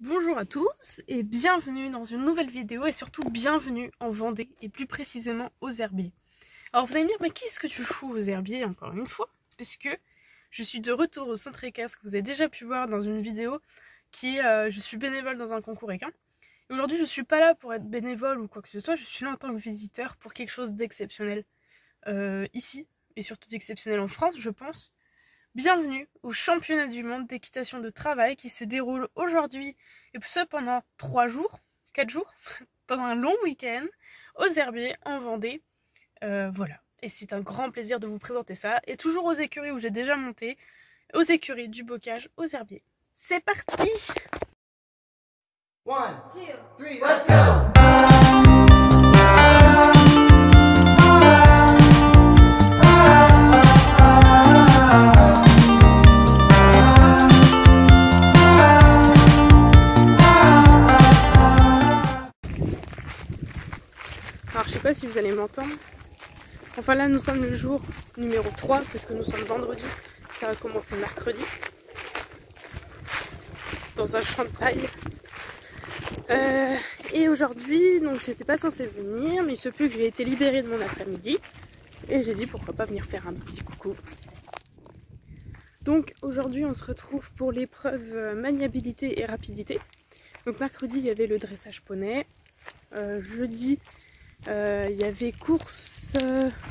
Bonjour à tous et bienvenue dans une nouvelle vidéo et surtout bienvenue en Vendée et plus précisément aux herbiers. Alors vous allez me dire mais qu'est-ce que tu fous aux herbiers encore une fois, puisque je suis de retour au centre équestre que vous avez déjà pu voir dans une vidéo qui est je suis bénévole dans un concours équin. Et aujourd'hui je suis pas là pour être bénévole ou quoi que ce soit, je suis là en tant que visiteur pour quelque chose d'exceptionnel ici et surtout d'exceptionnel en France je pense. Bienvenue au championnat du monde d'équitation de travail qui se déroule aujourd'hui, et ce pendant 3 jours, 4 jours, pendant un long week-end, aux herbiers en Vendée. Voilà, et c'est un grand plaisir de vous présenter ça, et toujours aux écuries où j'ai déjà monté, aux écuries du bocage, aux herbiers. C'est parti! 1, 2, 3, let's go! Alors je sais pas si vous allez m'entendre. Enfin là nous sommes le jour numéro 3 parce que nous sommes vendredi. Ça va commencer mercredi. Dans un champ de paille. Et aujourd'hui, donc j'étais pas censée venir, mais il se peut que j'ai été libérée de mon après-midi. Et j'ai dit pourquoi pas venir faire un petit coucou. Donc aujourd'hui on se retrouve pour l'épreuve maniabilité et rapidité. Donc mercredi il y avait le dressage poney. Jeudi il y avait course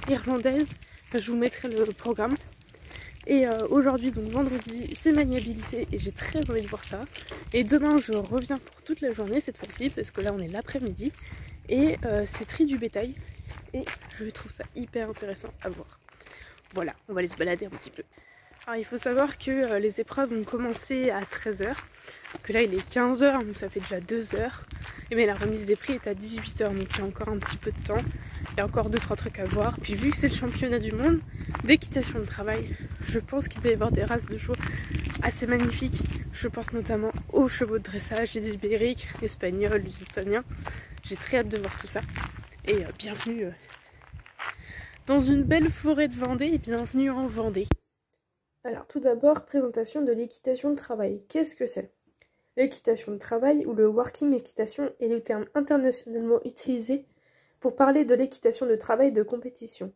irlandaise, enfin, je vous mettrai le programme. Et aujourd'hui, donc vendredi, c'est maniabilité et j'ai très envie de voir ça. Et demain, je reviens pour toute la journée cette fois-ci, parce que là, on est l'après-midi. Et c'est tri du bétail. Et je trouve ça hyper intéressant à voir. Voilà, on va aller se balader un petit peu. Alors, il faut savoir que les épreuves ont commencé à 13 h. Que là, il est 15 h, donc ça fait déjà 2 h. Mais la remise des prix est à 18 h, donc il y a encore un petit peu de temps. Il y a encore 2-3 trucs à voir. Puis vu que c'est le championnat du monde d'équitation de travail, je pense qu'il doit y avoir des races de chevaux assez magnifiques. Je pense notamment aux chevaux de dressage, les ibériques, les espagnols, les italiens. J'ai très hâte de voir tout ça. Et bienvenue dans une belle forêt de Vendée et bienvenue en Vendée. Alors tout d'abord, présentation de l'équitation de travail. Qu'est-ce que c'est ? L'équitation de travail, ou le working équitation, est le terme internationalement utilisé pour parler de l'équitation de travail de compétition.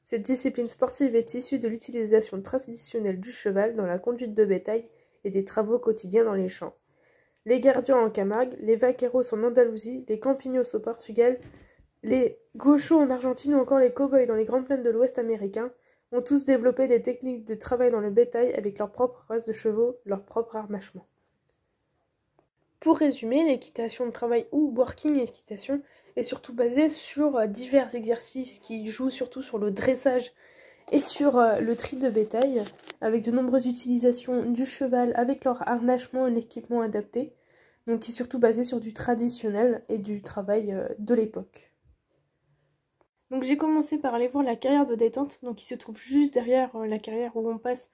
Cette discipline sportive est issue de l'utilisation traditionnelle du cheval dans la conduite de bétail et des travaux quotidiens dans les champs. Les gardiens en Camargue, les vaqueros en Andalousie, les campinos au Portugal, les gauchos en Argentine ou encore les cow-boys dans les grandes plaines de l'Ouest américain ont tous développé des techniques de travail dans le bétail avec leur propre race de chevaux, leur propre harnachement. Pour résumer, l'équitation de travail ou working équitation est surtout basée sur divers exercices qui jouent surtout sur le dressage et sur le tri de bétail, avec de nombreuses utilisations du cheval avec leur harnachement et l'équipement adapté, donc qui est surtout basé sur du traditionnel et du travail de l'époque. Donc j'ai commencé par aller voir la carrière de détente, donc qui se trouve juste derrière la carrière où l'on passe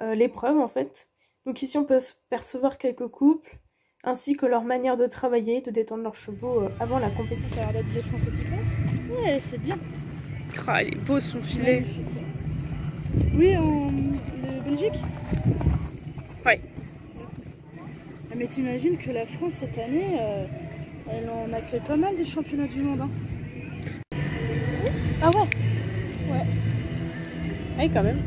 l'épreuve en fait. Donc ici on peut percevoir quelques couples, ainsi que leur manière de travailler, de détendre leurs chevaux avant la compétition. Ça a l'air d'être des Français qui passent. Ouais, c'est bien. Ah, il est beau son filet. Oui, de Belgique. Ouais. Ah, mais t'imagines que la France cette année, elle en accueille pas mal des championnats du monde. Hein. Ah ouais. Ouais. Oui, quand même.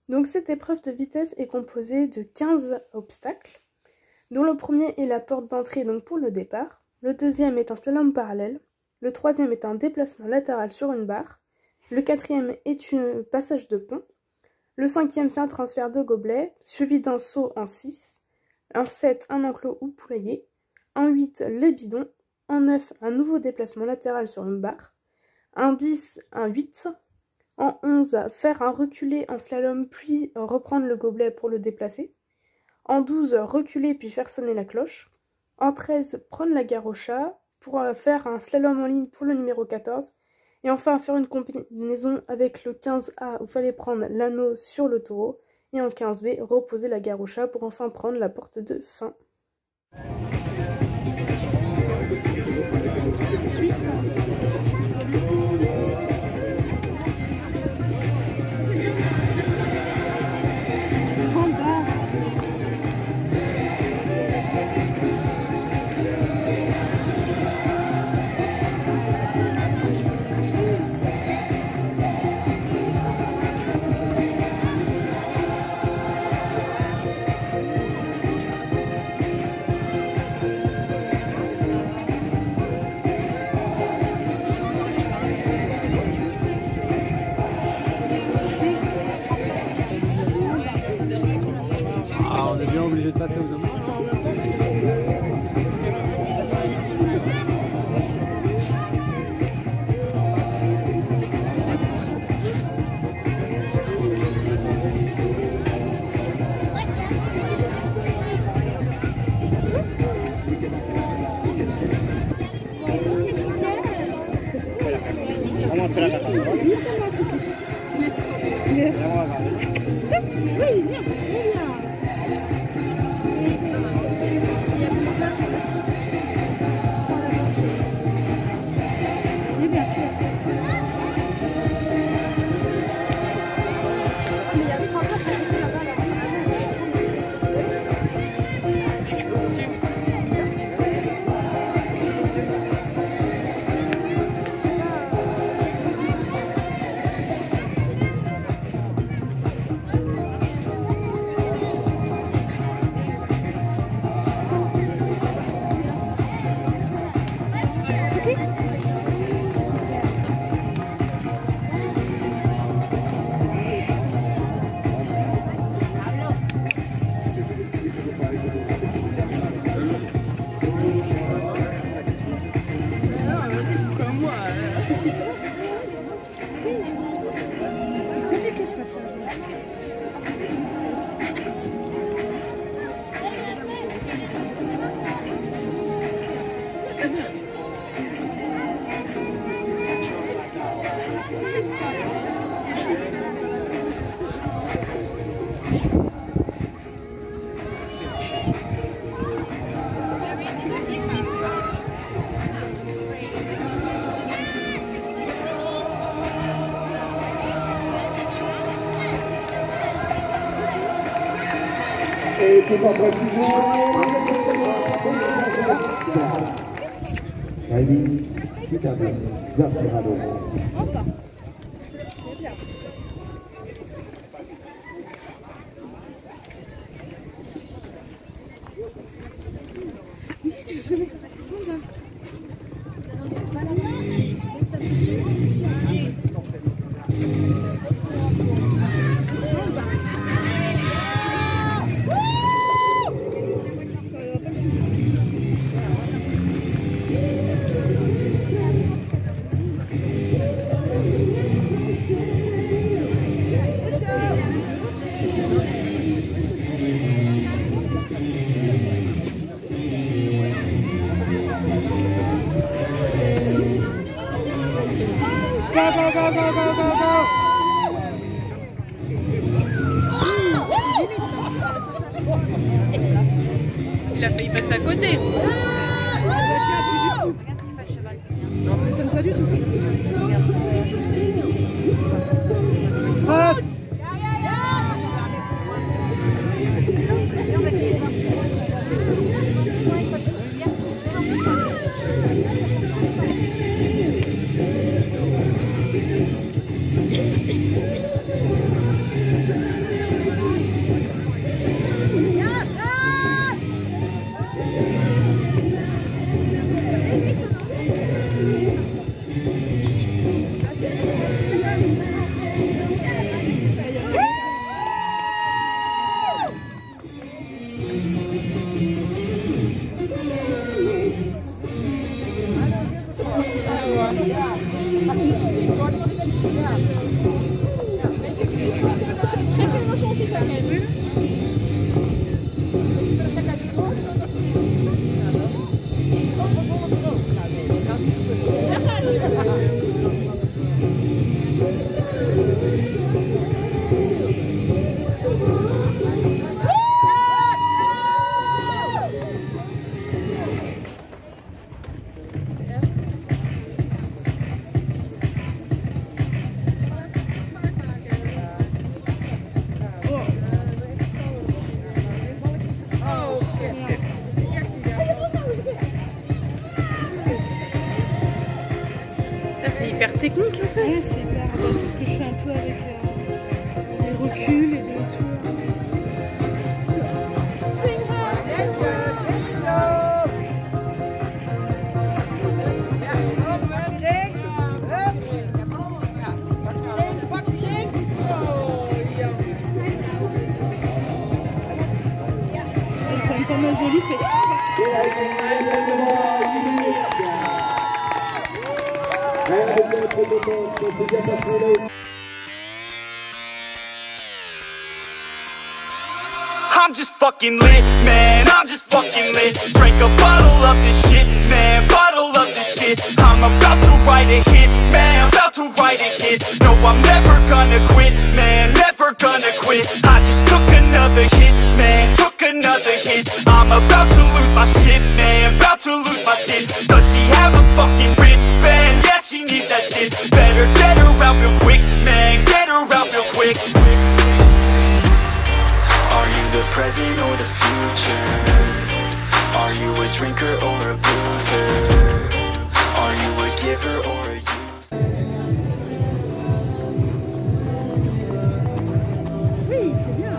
Donc cette épreuve de vitesse est composée de 15 obstacles, dont le premier est la porte d'entrée donc pour le départ, le deuxième est un slalom parallèle, le troisième est un déplacement latéral sur une barre, le quatrième est un passage de pont, le cinquième c'est un transfert de gobelet, suivi d'un saut en 6, en 7 un enclos ou poulailler, en 8 les bidons, en 9 un nouveau déplacement latéral sur une barre, en 10 un 8, en 11, faire un reculé en slalom puis reprendre le gobelet pour le déplacer. En 12, reculer puis faire sonner la cloche. En 13, prendre la gare au chat pour faire un slalom en ligne pour le numéro 14. Et enfin, faire une combinaison avec le 15A où il fallait prendre l'anneau sur le taureau. Et en 15B, reposer la gare au chat pour enfin prendre la porte de fin. Et tout en précision, Rémi Picadas, Zapirado. Il a failli passer à côté. Non, ça m'étonne pas du tout. Hop. C'est hyper technique en fait. Ouais, c'est hyper. C'est ce que je fais un peu avec les reculs et de tout. C'est quand même pas mal joli. I'm just fucking lit, man, I'm just fucking lit. Drink a bottle of this shit, man, bottle of this shit. I'm about to write a hit, man, I'm about to write get a hit. No, I'm never gonna quit, man, never gonna quit. I just took another hit, man, took another hit. I'm about to lose my shit, man, about to lose my shit. Does she have a fucking wristband? Yeah, she needs that shit. Better get her out real quick, man, get her out real quick. Are you the present or the future? Are you a drinker or a boozer? Are you a giver or a user? Oui, c'est bien.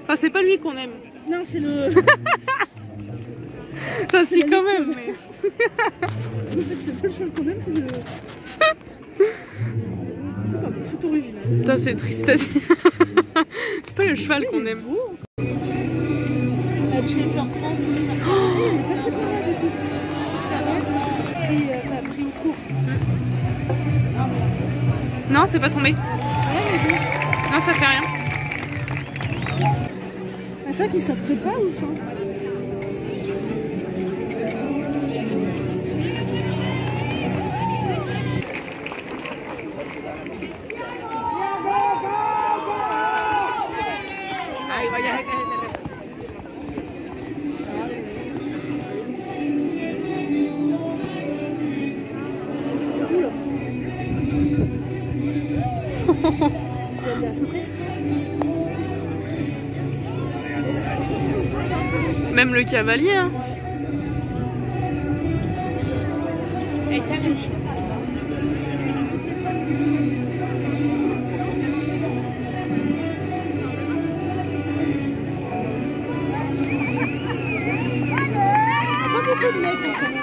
Enfin, c'est pas lui qu'on aime. Non, c'est le... Enfin, si, quand même. Mais... En fait, c'est pas le cheval qu'on aime, c'est le... C'est pas bon, c'est original. Putain, c'est triste à dire. C'est pas le cheval qu'on aime. Tu t'es fait reprendre. T'as pris au cours. Non, c'est pas tombé. Non, ça fait rien. Ah, ça qui sortait pas ou ça? Même le cavalier, hein. Pas beaucoup de mecs quand même.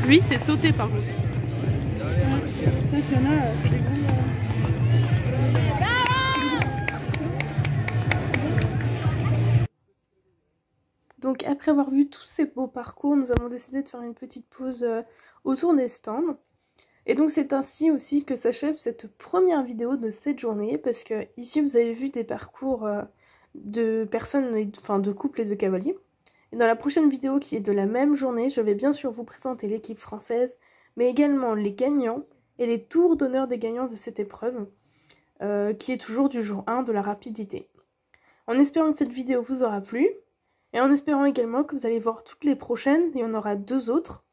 Lui, c'est sauté par contre. Ouais, c'est vrai qu'il y en a, c'est des gros. Donc après avoir vu tous ces beaux parcours, nous avons décidé de faire une petite pause autour des stands. Et donc c'est ainsi aussi que s'achève cette première vidéo de cette journée, parce que ici vous avez vu des parcours de personnes, enfin de couples et de cavaliers. Et dans la prochaine vidéo qui est de la même journée, je vais bien sûr vous présenter l'équipe française, mais également les gagnants et les tours d'honneur des gagnants de cette épreuve, qui est toujours du jour 1 de la rapidité. En espérant que cette vidéo vous aura plu, et en espérant également que vous allez voir toutes les prochaines, il y en aura 2 autres,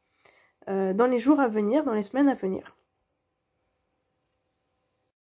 dans les jours à venir, dans les semaines à venir.